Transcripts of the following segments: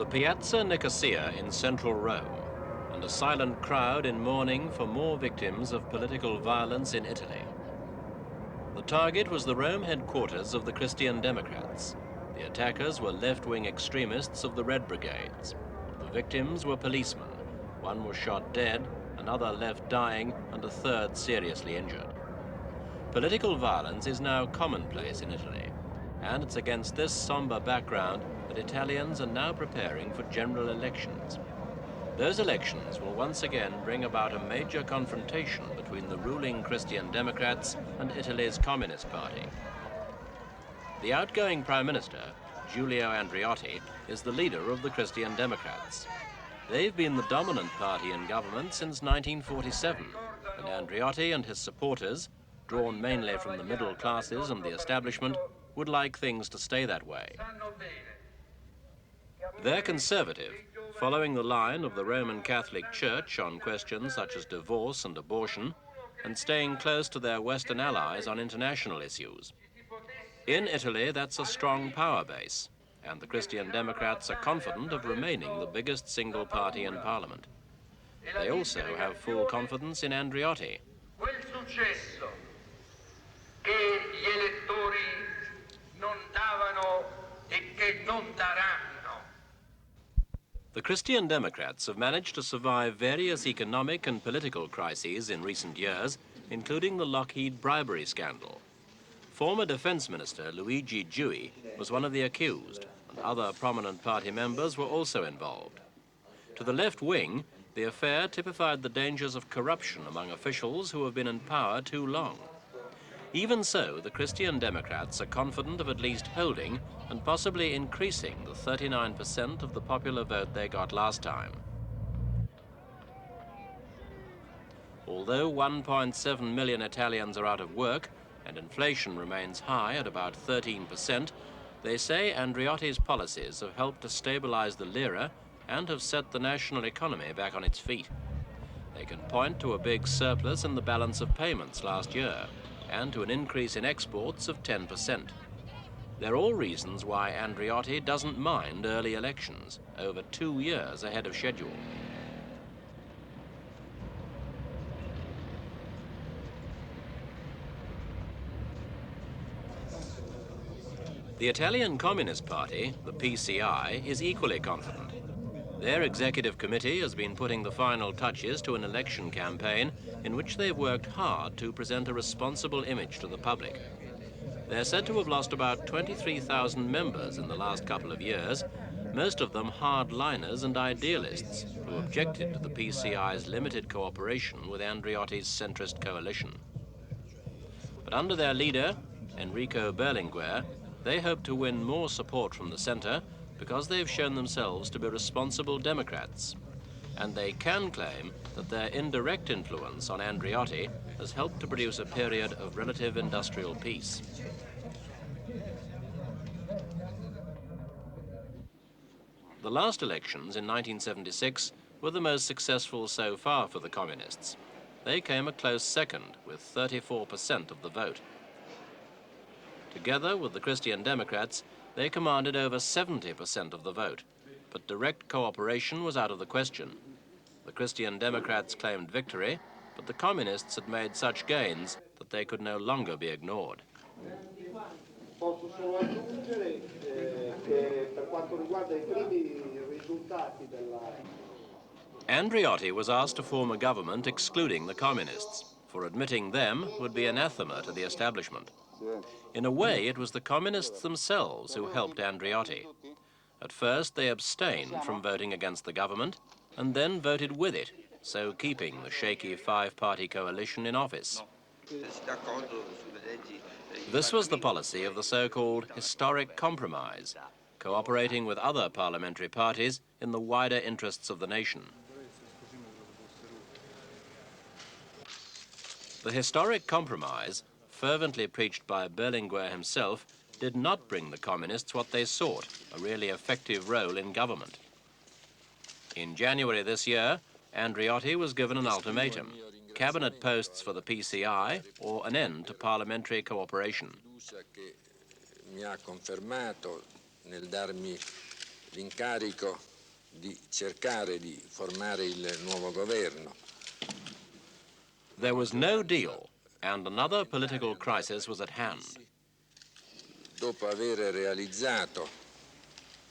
The Piazza Nicosia in central Rome, and a silent crowd in mourning for more victims of political violence in Italy. The target was the Rome headquarters of the Christian Democrats. The attackers were left-wing extremists of the Red Brigades. The victims were policemen. One was shot dead, another left dying, and a third seriously injured. Political violence is now commonplace in Italy, and it's against this somber background that Italians are now preparing for general elections. Those elections will once again bring about a major confrontation between the ruling Christian Democrats and Italy's Communist Party. The outgoing Prime Minister, Giulio Andreotti, is the leader of the Christian Democrats. They've been the dominant party in government since 1947, and Andreotti and his supporters, drawn mainly from the middle classes and the establishment, would like things to stay that way. They're conservative, following the line of the Roman Catholic Church on questions such as divorce and abortion, and staying close to their Western allies on international issues. In Italy, that's a strong power base, and the Christian Democrats are confident of remaining the biggest single party in parliament. They also have full confidence in Andreotti. The Christian Democrats have managed to survive various economic and political crises in recent years, including the Lockheed bribery scandal. Former Defense Minister Luigi Giui was one of the accused, and other prominent party members were also involved. To the left wing, the affair typified the dangers of corruption among officials who have been in power too long. Even so, the Christian Democrats are confident of at least holding and possibly increasing the 39% of the popular vote they got last time. Although 1.7 million Italians are out of work and inflation remains high at about 13%, they say Andreotti's policies have helped to stabilize the lira and have set the national economy back on its feet. They can point to a big surplus in the balance of payments last year and to an increase in exports of 10%. They're all reasons why Andreotti doesn't mind early elections, over 2 years ahead of schedule. The Italian Communist Party, the PCI, is equally confident. Their executive committee has been putting the final touches to an election campaign in which they've worked hard to present a responsible image to the public. They're said to have lost about 23,000 members in the last couple of years, most of them hardliners and idealists who objected to the PCI's limited cooperation with Andreotti's centrist coalition. But under their leader, Enrico Berlinguer, they hope to win more support from the center because they've shown themselves to be responsible Democrats. And they can claim that their indirect influence on Andreotti has helped to produce a period of relative industrial peace. The last elections in 1976 were the most successful so far for the communists. They came a close second with 34% of the vote. Together with the Christian Democrats, they commanded over 70% of the vote, but direct cooperation was out of the question. The Christian Democrats claimed victory, but the communists had made such gains that they could no longer be ignored. Andreotti was asked to form a government excluding the communists, for admitting them would be anathema to the establishment. In a way, it was the communists themselves who helped Andreotti. At first, they abstained from voting against the government and then voted with it, so keeping the shaky five-party coalition in office. This was the policy of the so-called historic compromise, cooperating with other parliamentary parties in the wider interests of the nation. The historic compromise, fervently preached by Berlinguer himself, did not bring the communists what they sought, a really effective role in government. In January this year, Andreotti was given an ultimatum: cabinet posts for the PCI or an end to parliamentary cooperation. l'incarico di cercare di formare il nuovo governo. There was no deal, and another political crisis was at hand. Dopo aver realizzato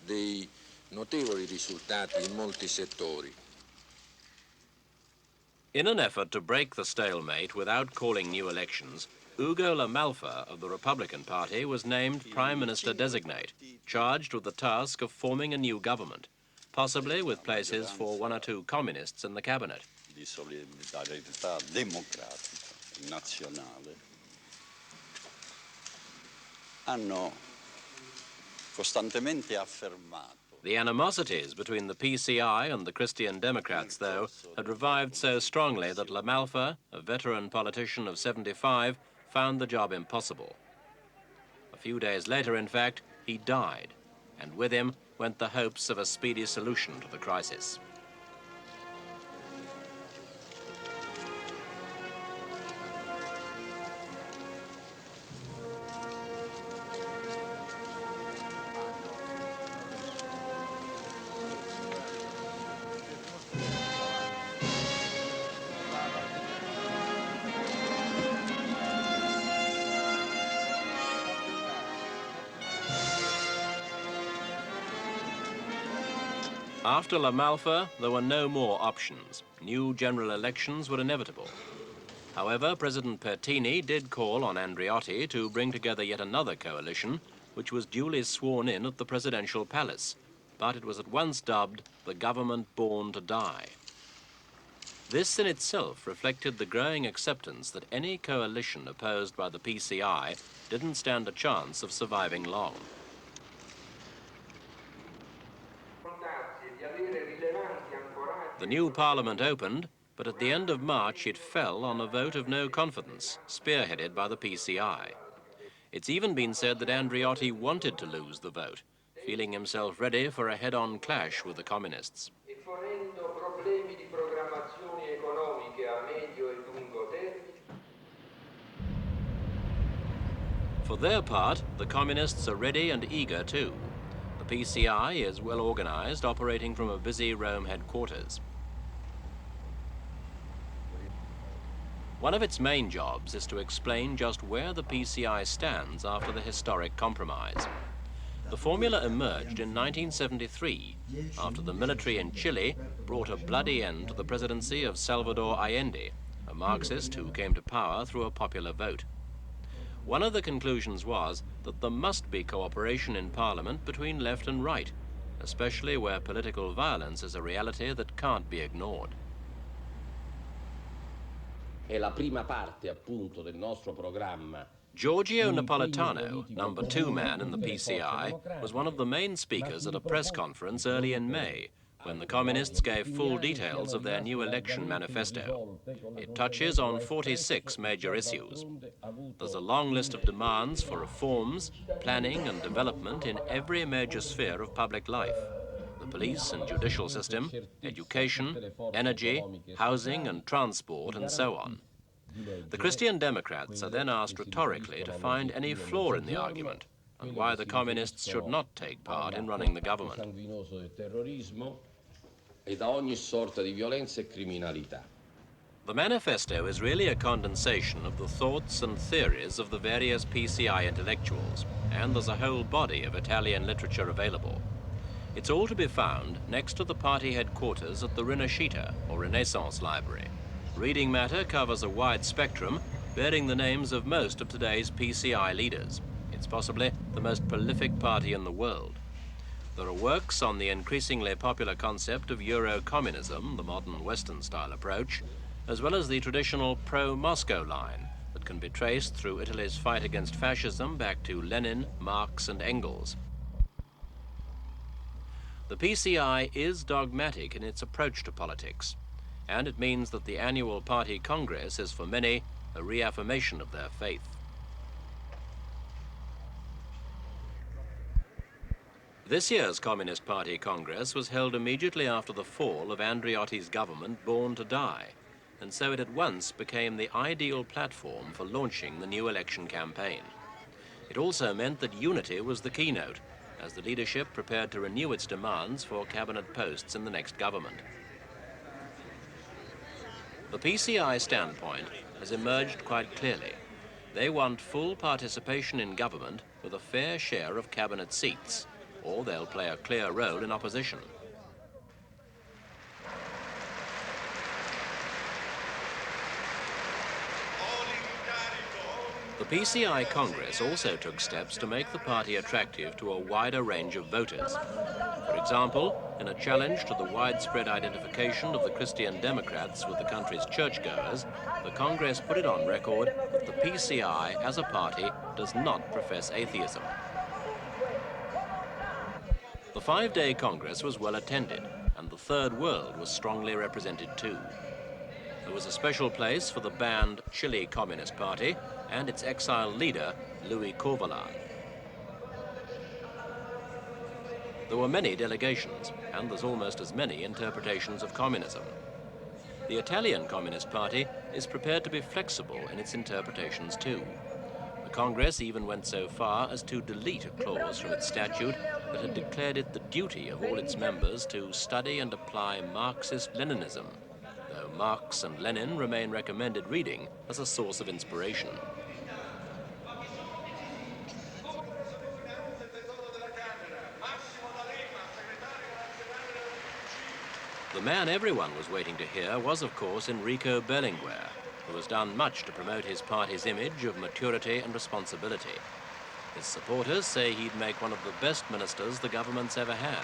dei notevoli risultati in molti settori. In an effort to break the stalemate without calling new elections, Ugo La Malfa of the Republican Party was named Prime Minister Designate, charged with the task of forming a new government, possibly with places for one or two communists in the cabinet. Di solidarietà democratica nazionale hanno costantemente affermato. The animosities between the PCI and the Christian Democrats, though, had revived so strongly that La Malfa, a veteran politician of 75, found the job impossible. A few days later, in fact, he died, and with him went the hopes of a speedy solution to the crisis. After La Malfa, there were no more options. New general elections were inevitable. However, President Pertini did call on Andreotti to bring together yet another coalition, which was duly sworn in at the presidential palace, but it was at once dubbed the government born to die. This in itself reflected the growing acceptance that any coalition opposed by the PCI didn't stand a chance of surviving long. The new parliament opened, but at the end of March it fell on a vote of no confidence, spearheaded by the PCI. It's even been said that Andreotti wanted to lose the vote, feeling himself ready for a head-on clash with the communists. For their part, the communists are ready and eager too. The PCI is well organized, operating from a busy Rome headquarters. One of its main jobs is to explain just where the PCI stands after the historic compromise. The formula emerged in 1973, after the military in Chile brought a bloody end to the presidency of Salvador Allende, a Marxist who came to power through a popular vote. One of the conclusions was that there must be cooperation in Parliament between left and right, especially where political violence is a reality that can't be ignored. Giorgio Napolitano, number 2 man in the PCI, was one of the main speakers at a press conference early in May, when the communists gave full details of their new election manifesto. It touches on 46 major issues. There's a long list of demands for reforms, planning and development in every major sphere of public life: the police and judicial system, education, energy, housing and transport, and so on. The Christian Democrats are then asked rhetorically to find any flaw in the argument and why the communists should not take part in running the government. The manifesto is really a condensation of the thoughts and theories of the various PCI intellectuals, and there's a whole body of Italian literature available. It's all to be found next to the party headquarters at the Rinascita, or Renaissance Library. Reading matter covers a wide spectrum, bearing the names of most of today's PCI leaders. It's possibly the most prolific party in the world. There are works on the increasingly popular concept of Euro-communism, the modern Western-style approach, as well as the traditional pro-Moscow line that can be traced through Italy's fight against fascism back to Lenin, Marx and Engels. The PCI is dogmatic in its approach to politics, and it means that the annual party congress is for many a reaffirmation of their faith. This year's Communist Party Congress was held immediately after the fall of Andreotti's government born to die, and so it at once became the ideal platform for launching the new election campaign. It also meant that unity was the keynote, as the leadership prepared to renew its demands for cabinet posts in the next government. The PCI standpoint has emerged quite clearly. They want full participation in government with a fair share of cabinet seats, or they'll play a clear role in opposition. The PCI Congress also took steps to make the party attractive to a wider range of voters. For example, in a challenge to the widespread identification of the Christian Democrats with the country's churchgoers, the Congress put it on record that the PCI as a party does not profess atheism. The 5-day Congress was well attended, and the Third World was strongly represented too. There was a special place for the banned Chile Communist Party and its exiled leader, Louis Corvalán. There were many delegations, and there's almost as many interpretations of communism. The Italian Communist Party is prepared to be flexible in its interpretations too. The Congress even went so far as to delete a clause from its statute that had declared it the duty of all its members to study and apply Marxist-Leninism, though Marx and Lenin remain recommended reading as a source of inspiration. The man everyone was waiting to hear was, of course, Enrico Berlinguer, who has done much to promote his party's image of maturity and responsibility. His supporters say he'd make one of the best ministers the government's ever had.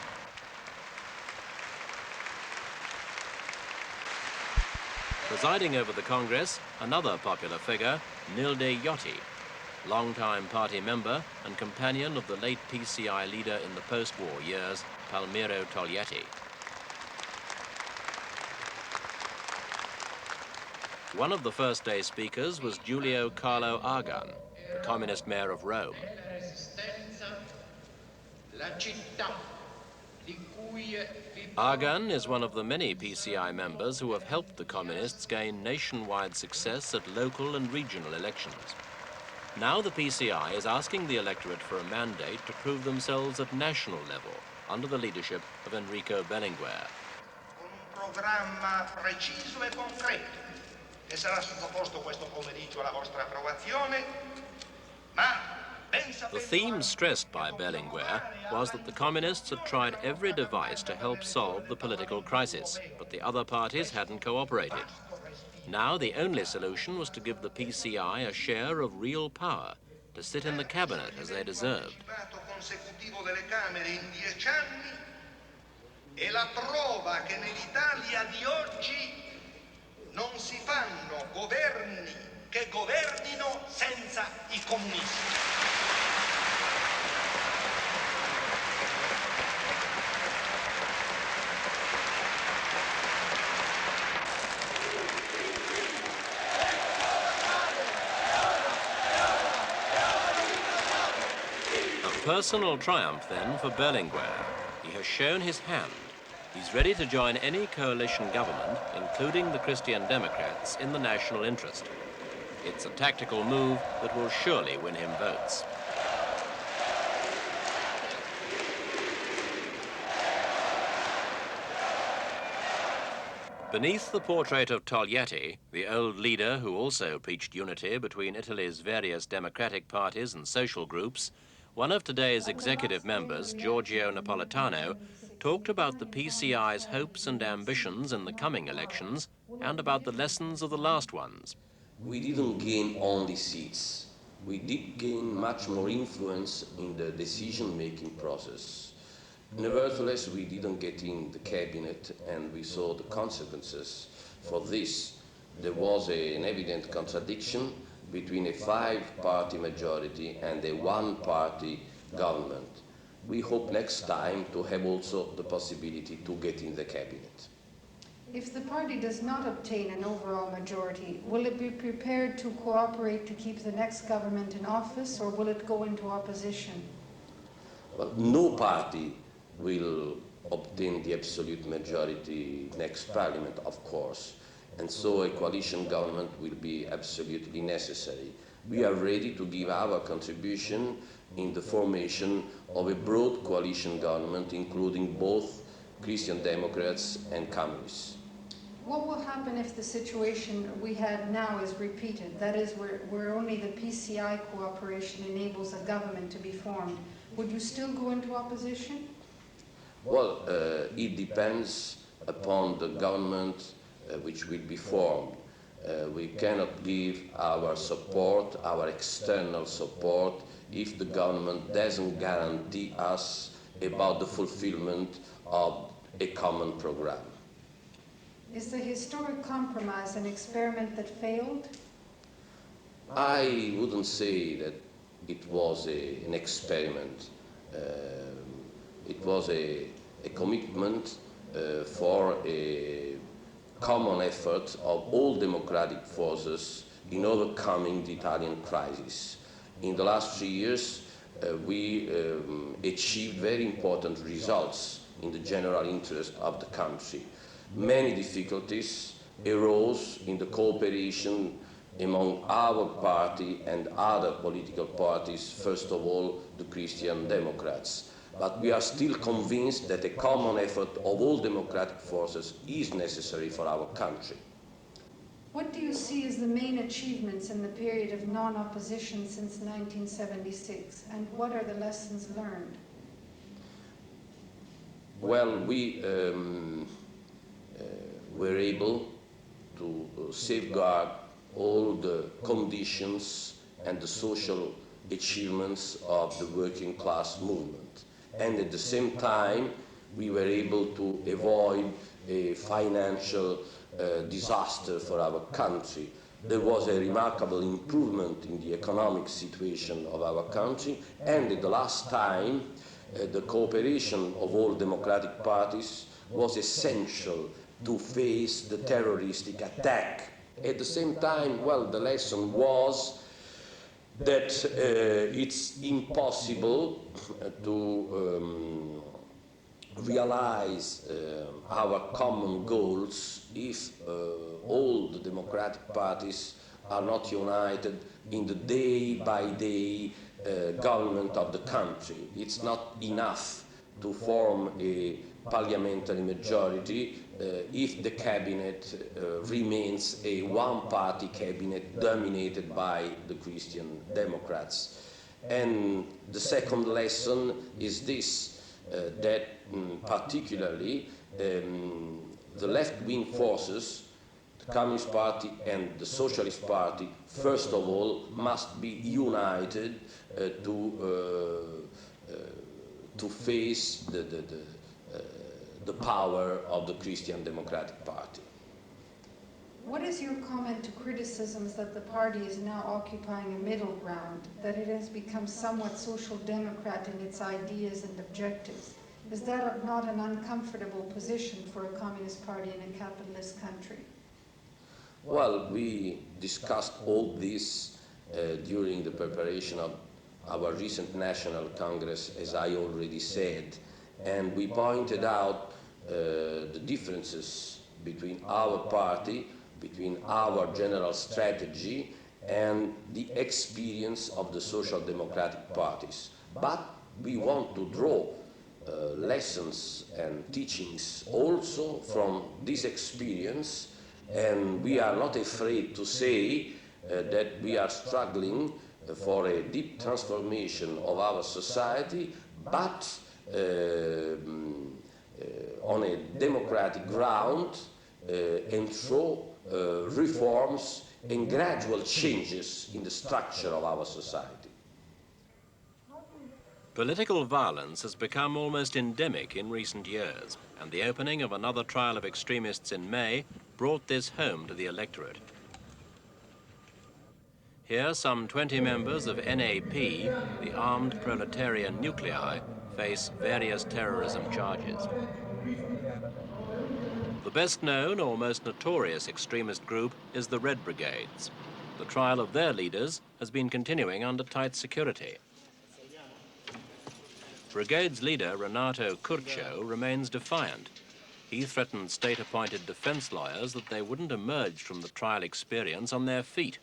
Presiding over the Congress, another popular figure, Nilde Iotti, longtime party member and companion of the late PCI leader in the post-war years, Palmiro Togliatti. One of the first-day speakers was Giulio Carlo Argan, the communist mayor of Rome. Argan is one of the many PCI members who have helped the communists gain nationwide success at local and regional elections. Now the PCI is asking the electorate for a mandate to prove themselves at national level under the leadership of Enrico Berlinguer. Con un programma preciso e concreto che sarà sottoposto questo pomeriggio alla vostra approvazione, ma the theme stressed by Berlinguer was that the communists had tried every device to help solve the political crisis, but the other parties hadn't cooperated. Now the only solution was to give the PCI a share of real power, to sit in the cabinet as they deserved. E la prova che nell'Italia di oggi non si fanno governi che governino senza i comunisti. A personal triumph then for Berlinguer. He has shown his hand. He's ready to join any coalition government, including the Christian Democrats, in the national interest. It's a tactical move that will surely win him votes. Beneath the portrait of Togliatti, the old leader who also preached unity between Italy's various democratic parties and social groups, one of today's executive members, Giorgio Napolitano, talked about the PCI's hopes and ambitions in the coming elections and about the lessons of the last ones. We didn't gain only seats. We did gain much more influence in the decision-making process. Nevertheless, we didn't get in the cabinet, and we saw the consequences. For this, there was an evident contradiction between a 5-party majority and a 1-party government. We hope next time to have also the possibility to get in the cabinet. If the party does not obtain an overall majority, will it be prepared to cooperate to keep the next government in office, or will it go into opposition? Well, no party will obtain the absolute majority next parliament, of course, and so a coalition government will be absolutely necessary. We are ready to give our contribution in the formation of a broad coalition government, including both Christian Democrats and Communists. What will happen if the situation we have now is repeated? That is, where only the PCI cooperation enables a government to be formed. Would you still go into opposition? Well, it depends upon the government which will be formed. We cannot give our support, our external support, if the government doesn't guarantee us about the fulfillment of a common program. Is the historic compromise an experiment that failed? I wouldn't say that it was an experiment. It was a commitment for a common effort of all democratic forces in overcoming the Italian crisis. In the last 3 years, we achieved very important results in the general interest of the country. Many difficulties arose in the cooperation among our party and other political parties, first of all the Christian Democrats. But we are still convinced that a common effort of all democratic forces is necessary for our country. What do you see as the main achievements in the period of non-opposition since 1976, and what are the lessons learned? Well, we were able to safeguard all the conditions and the social achievements of the working class movement. And at the same time, we were able to avoid a financial disaster for our country. There was a remarkable improvement in the economic situation of our country, and at the last time, the cooperation of all democratic parties was essential to face the terroristic attack. At the same time, well, the lesson was that it's impossible to realize our common goals if all the democratic parties are not united in the day-by-day government of the country. It's not enough to form a parliamentary majority if the cabinet remains a one-party cabinet dominated by the Christian Democrats. And the second lesson is this, that particularly the left-wing forces, the Communist Party and the Socialist Party, first of all, must be united to face the power of the Christian Democratic Party. What is your comment to criticisms that the party is now occupying a middle ground, that it has become somewhat social democrat in its ideas and objectives? Is that not an uncomfortable position for a communist party in a capitalist country? Well, we discussed all this during the preparation of our recent National Congress, as I already said, and we pointed out the differences between our party, between our general strategy and the experience of the social democratic parties. But we want to draw lessons and teachings also from this experience, and we are not afraid to say that we are struggling for a deep transformation of our society, but on a democratic ground and through reforms and gradual changes in the structure of our society. Political violence has become almost endemic in recent years, and the opening of another trial of extremists in May brought this home to the electorate. Here, some 20 members of NAP, the Armed Proletarian Nuclei, face various terrorism charges. The best known or most notorious extremist group is the Red Brigades. The trial of their leaders has been continuing under tight security. Brigade's leader, Renato Curcio, remains defiant. He threatened state-appointed defense lawyers that they wouldn't emerge from the trial experience on their feet.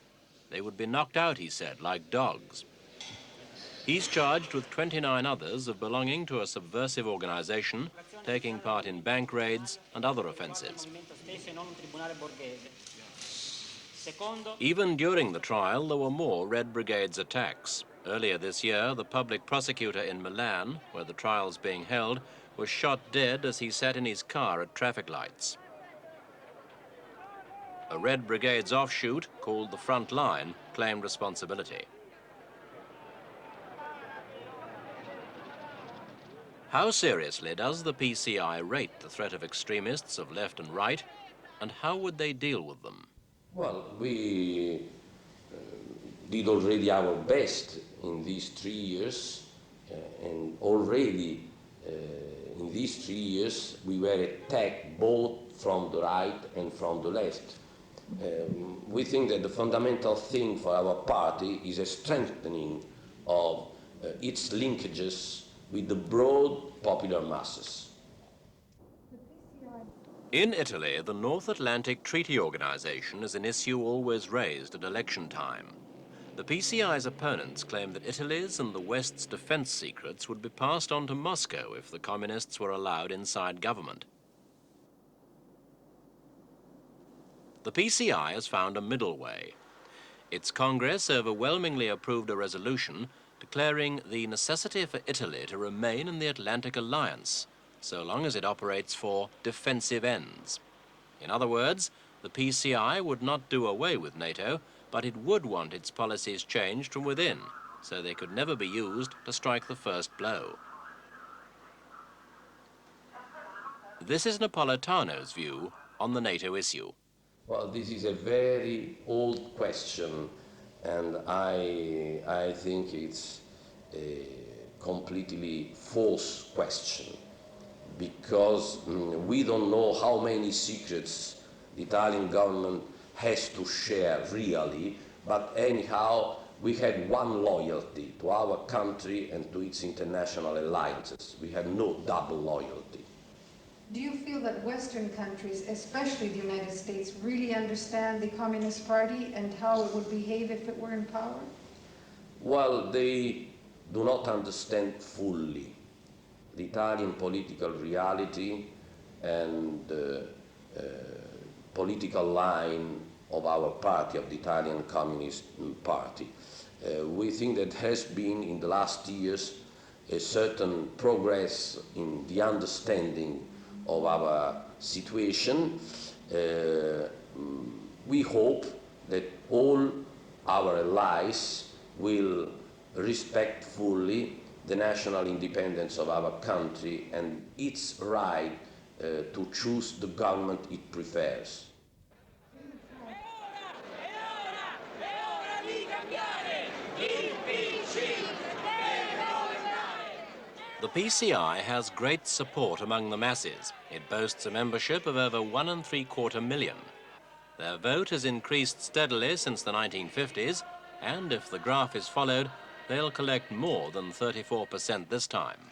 They would be knocked out, he said, like dogs. He's charged with 29 others of belonging to a subversive organization, taking part in bank raids and other offenses. Even during the trial, there were more Red Brigade's attacks. Earlier this year, the public prosecutor in Milan, where the trial's being held, was shot dead as he sat in his car at traffic lights. A Red Brigade's offshoot, called the Front Line, claimed responsibility. How seriously does the PCI rate the threat of extremists of left and right, and how would they deal with them? Well, we did already our best in these 3 years, and already in these 3 years we were attacked both from the right and from the left. We think that the fundamental thing for our party is a strengthening of its linkages with the broad popular masses. In Italy, the North Atlantic Treaty Organization is an issue always raised at election time. The PCI's opponents claim that Italy's and the West's defense secrets would be passed on to Moscow if the communists were allowed inside government. The PCI has found a middle way. Its Congress overwhelmingly approved a resolution declaring the necessity for Italy to remain in the Atlantic Alliance, so long as it operates for defensive ends. In other words, the PCI would not do away with NATO, but it would want its policies changed from within, so they could never be used to strike the first blow. This is Napolitano's view on the NATO issue. Well, this is a very old question, and I think it's a completely false question, because we don't know how many secrets the Italian government has to share really, but anyhow we had one loyalty to our country and to its international alliances. We had no double loyalty. Do you feel that Western countries, especially the United States, really understand the Communist Party and how it would behave if it were in power? Well, they do not understand fully the Italian political reality and political line of our party, of the Italian Communist Party. We think that has been in the last years a certain progress in the understanding of our situation. We hope that all our allies will respect fully the national independence of our country and its right to choose the government it prefers. The PCI has great support among the masses. It boasts a membership of over 1.75 million. Their vote has increased steadily since the 1950s, and if the graph is followed, they'll collect more than 34% this time.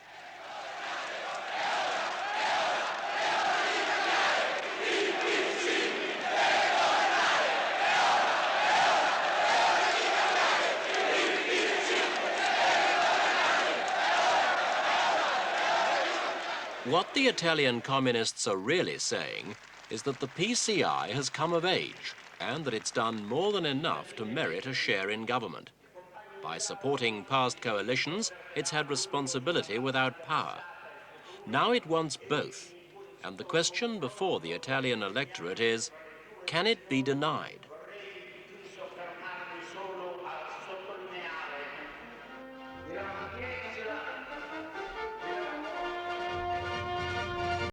What the Italian communists are really saying is that the PCI has come of age and that it's done more than enough to merit a share in government. By supporting past coalitions, it's had responsibility without power. Now it wants both, and the question before the Italian electorate is, can it be denied?